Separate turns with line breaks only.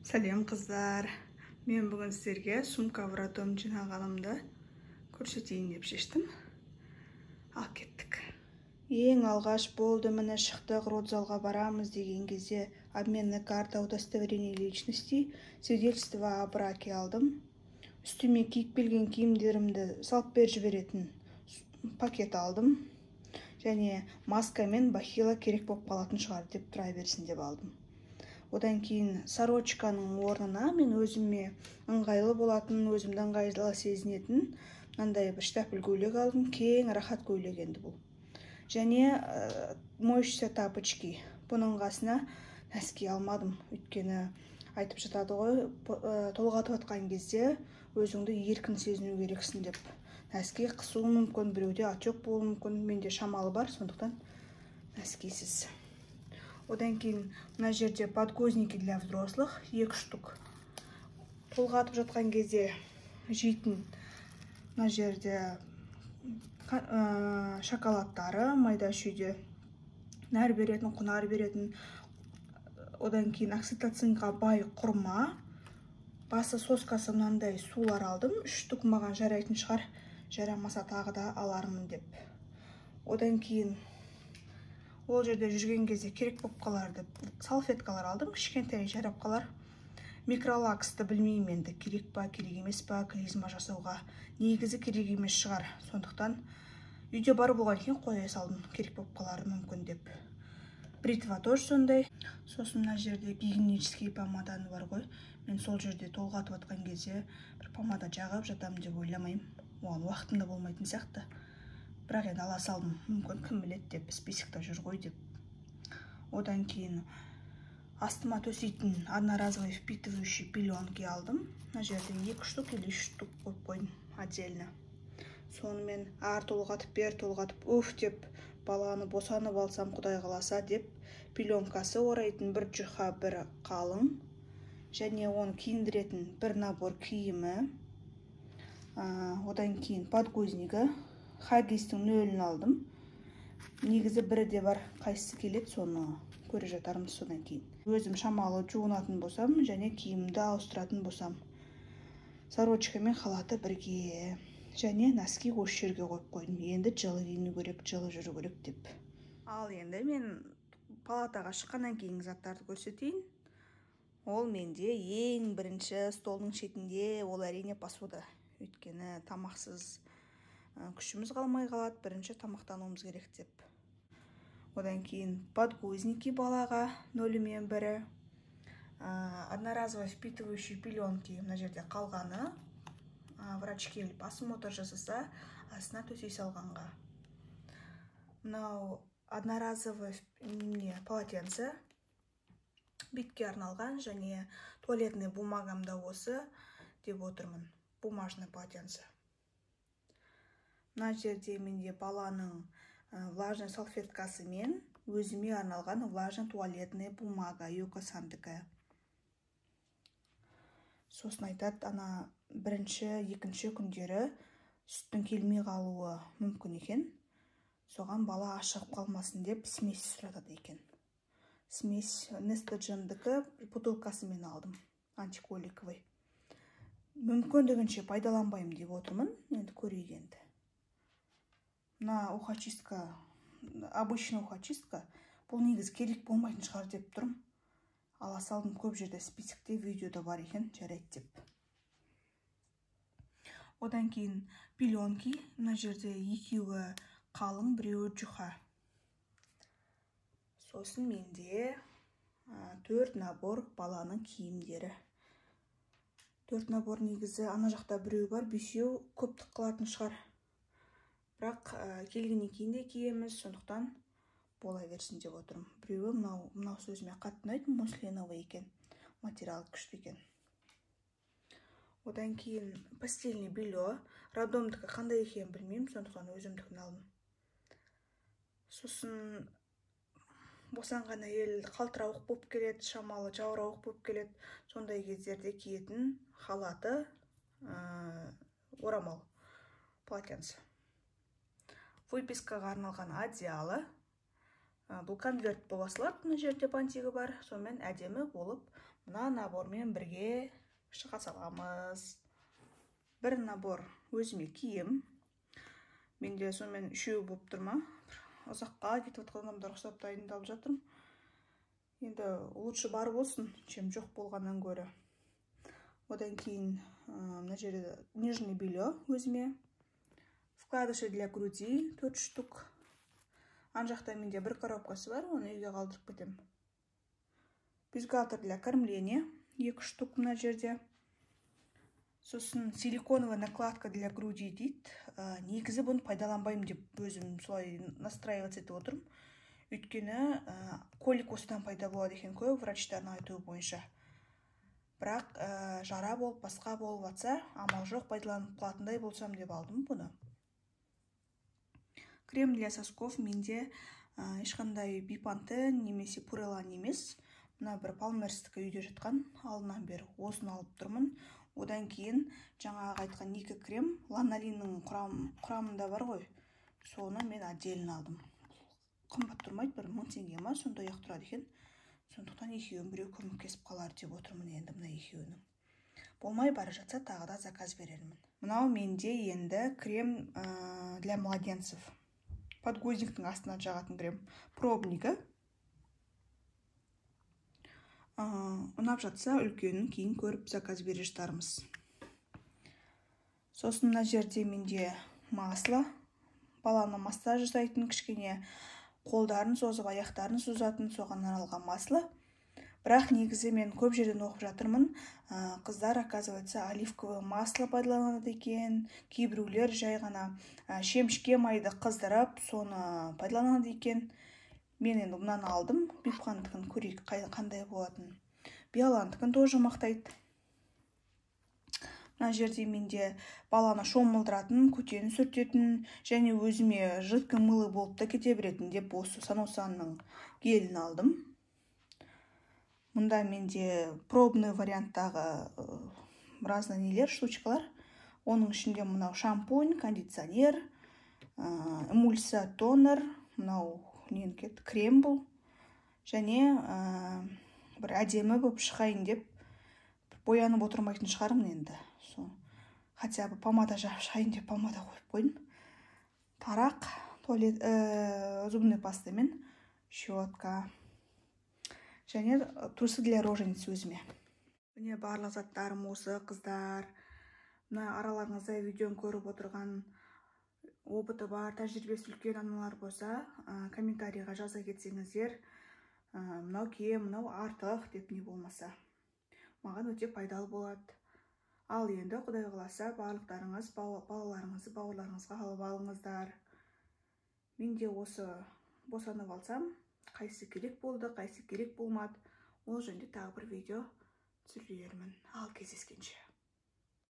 Сәлем қыздар. Мен бүгін сіздерге сумка вратом жинағанымды көрсетейін деп шештім. Ал кеттік. Ең алғаш болды, міне шықтық, родзалға барамыз деген кезде обменная карта, удостоверение личности, свидетельство о браке алдым. Үстіме киіп келген киімдерімді салып беріп жіберетін пакет алдым. Және маска мен бахила керек болып қалатын шығар деп тұра берсін деп алдым. Одан кейін сорочканың орнына мен өзіме ыңғайлы болатын, өзімді ыңғайлы сезінетін мынандай бір штапель көйлек алдым. Кең, рахат көйлек енді бұл. Және моющийся тапочки. Бұның қасына нәски алмадым. Өйткені айтып жатады ғой, толғатып атқан кезде өзіңді еркін сезіну керексің деп. Нәски қысуы мүмкін, біреуде отек болуы мүмкін. Менде шамалы бар, сондықтан нәскисіз. Одан кейін мына жерде подгузники для взрослых 2 штук. Толғатып жатқан кезде жейтін мына жерде шоколадтары, майда шүйде нәр беретін, құнар беретін. Одан кейін окситоцинға бай құрма. Басы соскасы мынандай сулар алдым. 3 штук маған жарайтын шығар. Жарамаса тағы да алармын деп. Одан кейін ол жерде жүрген кезде керек болып қалар деп салфеткалар алдым. Кішкентай жарап қалар. Микролаксты білмеймін енді, керек па, керек емес па, клизма жасауға. Негізі керек емес шығар. Сондықтан үйде бар болған кейін қоя салдым. Керек болып қалары мүмкін деп. Бритва тоже сондай. Сосын мына жерде гигиенический помаданы бар ғой. Мен сол жерде толғатып атқан кезде бір помада жағып жатам деп ойламаймын. Оған уақытымда болмайтын сияқты. Бірақ енді ала салдым. Мүмкін кім біледі деп, списокта жүр ғой деп. Одан кейін астыма төсейтін одноразовый впитывающий пеленки алдым. Мына жерде 2 штук или 3 штук қойып қойдым отдельно. Сонымен ар толғатып бер, толғатып уф деп баланы босанып алсам құдай қаласа деп пеленкасы орайтын бір жұқа, бір қалың. Және оны киіндіретін бір набор киімі. Одан кейін подгузники. Хаггистің 0-ін алдым. Негізі бірі де бар, қайсысы келеді, соны көре жатармыз содан кейін. Өзім шамалы жуынатын болсам, және киімді ауыстыратын болсам. Сорочка мен халаты бірге. Және нәски осы жерге қойып қойдым. Енді жылы киіну керек, жылы жүру керек деп. Ал енді мен палатаға шыққаннан кейінгі заттарды көрсетейін. Ол менде ең бірінші столдың шетінде, ол әрине посуда. Өйткені тамақсыз күшіміз қалмай қалады, бірінші тамақтануымыз керек деп. Одан кейін подгузники балаға 0-мен 1. Одноразовый впитывающий пеленки мына жерде қалғаны. Врач келіп осмотр жасаса, астына төсей салғанға. Мынау одноразовый полотенце. Бетке арналған, және туалетный бумагамда осы деп отырмын. Бумажный полотенце. Мына жерде менде баланың влажный салфеткасы мен өзіме арналған влажный туалетный бумага, юкосандыкая. Сосын айтады, ана бірінші, екінші күндері сүттің келмей қалуы мүмкін екен. Соған бала ашығып қалмасын деп смесь сұратады екен. Смесь Нестаджендікі бутылкасы мен алдым, антиколиковый. Мүмкіндігінше пайдаланбаймын деп отырмын, енді көрейік енді. Мына ухачистка, обычный ухачистка, бұл негіз керек болмайтын шығар деп тұрмын. Ала салдым, көп жерде списокте, видеода бар екен, жарайды деп. Одан кейін пеленки, мына жерде 2-і қалың, 1-і жұқа. Сосын менде 4 набор баланың киімдері. 4 набор негізі ана жақта 1-і бар, 5-еу көптік қылатын шығар. Бірақ келгеннен кейін де киеміз, сондықтан бола берсін деп отырмын. 1-і мынау сөзіме қатты ұнайды, муслиновый екен, материал күшті екен. Одан кейін постельный белье, роддомдікі қандай екен білмеймін, сондықтан өзімдікін алдым. Сосын босанған әйел қалтырауық болып келеді, шамалы жаурауық болып келеді. Сондай кездерде киетін халаты, орамал, полотенце. Выпискаға арналған одеяло. Бұл конверт бола салады, мына жерде бантигі бар. Сонымен әдемі болып мына набормен бірге шыға саламыз. Бір набор өзіме киім. Менде сонымен үшеу болып тұрма. Ұзаққа кетіп отқан адамдар ұқсап дайындалып жатырмын. Енді лучше бар болсын, чем жоқ болғаннан гөрі. Одан кейін мына жерде нижнее белье өзіме. Вкладыши для груди 4 штук. Ан жақта менде бір коробкасы бар, оны үйге қалдырып кетем. Бюстгальтер для кормления 2 штук мына жерде. Сосын силиконовая накладка для груди дейді. Негізі бұны пайдаланбаймын деп өзім солай настраиваться етіп отырмын. Өйткені колик осыдан пайда болады екен көп врачтардың айтуы бойынша. Бірақ жара болып, басқа болып жатса, амал жоқ, пайдаланып қалатындай болсам деп алдым бұны. Крем для сосков менде ешқандай бипанты немесе пурелан емес. Мына бір палмерстікі үйде жатқан, алдынан бері осыны алып тұрмын. Одан кейін жаңағы айтқан 2 крем ланолиннің құрамында бар ғой. Соны мен отдельно алдым. Қымбат тұрмайды, бір 1000 теңге ма, сондай ақ тұрады екен. Сондықтан екеуін біреу көмектесіп қалар деп отырмын енді мына екеуінің. Болмай бара жатса тағы да заказ берермін. Мынау менде енді крем для младенцев. Подгузніктің астына жағатын крем. Пробнигі. Ұнап жатса үлкенін кейін көріп заказ бере жатармыз. Сосын мына жерде менде масло. Баланы массаж жасайтын кішкене қолдарын созып, аяқтарын созатын соған арналған масло. Бірақ негізі мен көп жерден оқып жатырмын. Қыздар, оказывается, оливковое масло пайдаланады екен. Кейбіреулер жай ғана шемішке майды қыздырып, соны пайдаланады екен. Мен енді мұнан алдым. Бипхандікін көрейік қандай болатын. Биолантікін тоже мақтайды. Мына жерде менде баланы шомылдыратын, көтені сүртетін, және өзіме жидкий мыло болып та кете беретін деп осы Саносанның гелін алдым. Мұнда менде пробный варианттағы разные нелер, штучкалар. Оның ішінде мынау шампунь, кондиционер, эмульсия тонер, мынау крем бұл. Және бір әдемі болып шығайын деп боянып отырмайтын шығармын енді. Хотя бы помада жағып шығайын деп помада қойып қойдым. Тарақ, зубный пастамен, щетка. Және трусы для роженицы өзіме. Міне барлық заттарым осы, қыздар. Мына араларыңызда видеоны көріп отырған опыты бар, тәжірибесі үлкен аналар болса, комментарийға жаза кетсеңіздер, мынау кем, мынау артық деп не болмаса. Маған өте пайдалы болады. Ал енді Құдай қаласа барлықтарыңыз балаларыңызды бауырларыңызға алып алыңыздар. Мен де осы босанып алсам, қайсы керек болды, қайсы керек болмады. Ол жөнінде тағы бір видео түсірермін. Ал кездескенше.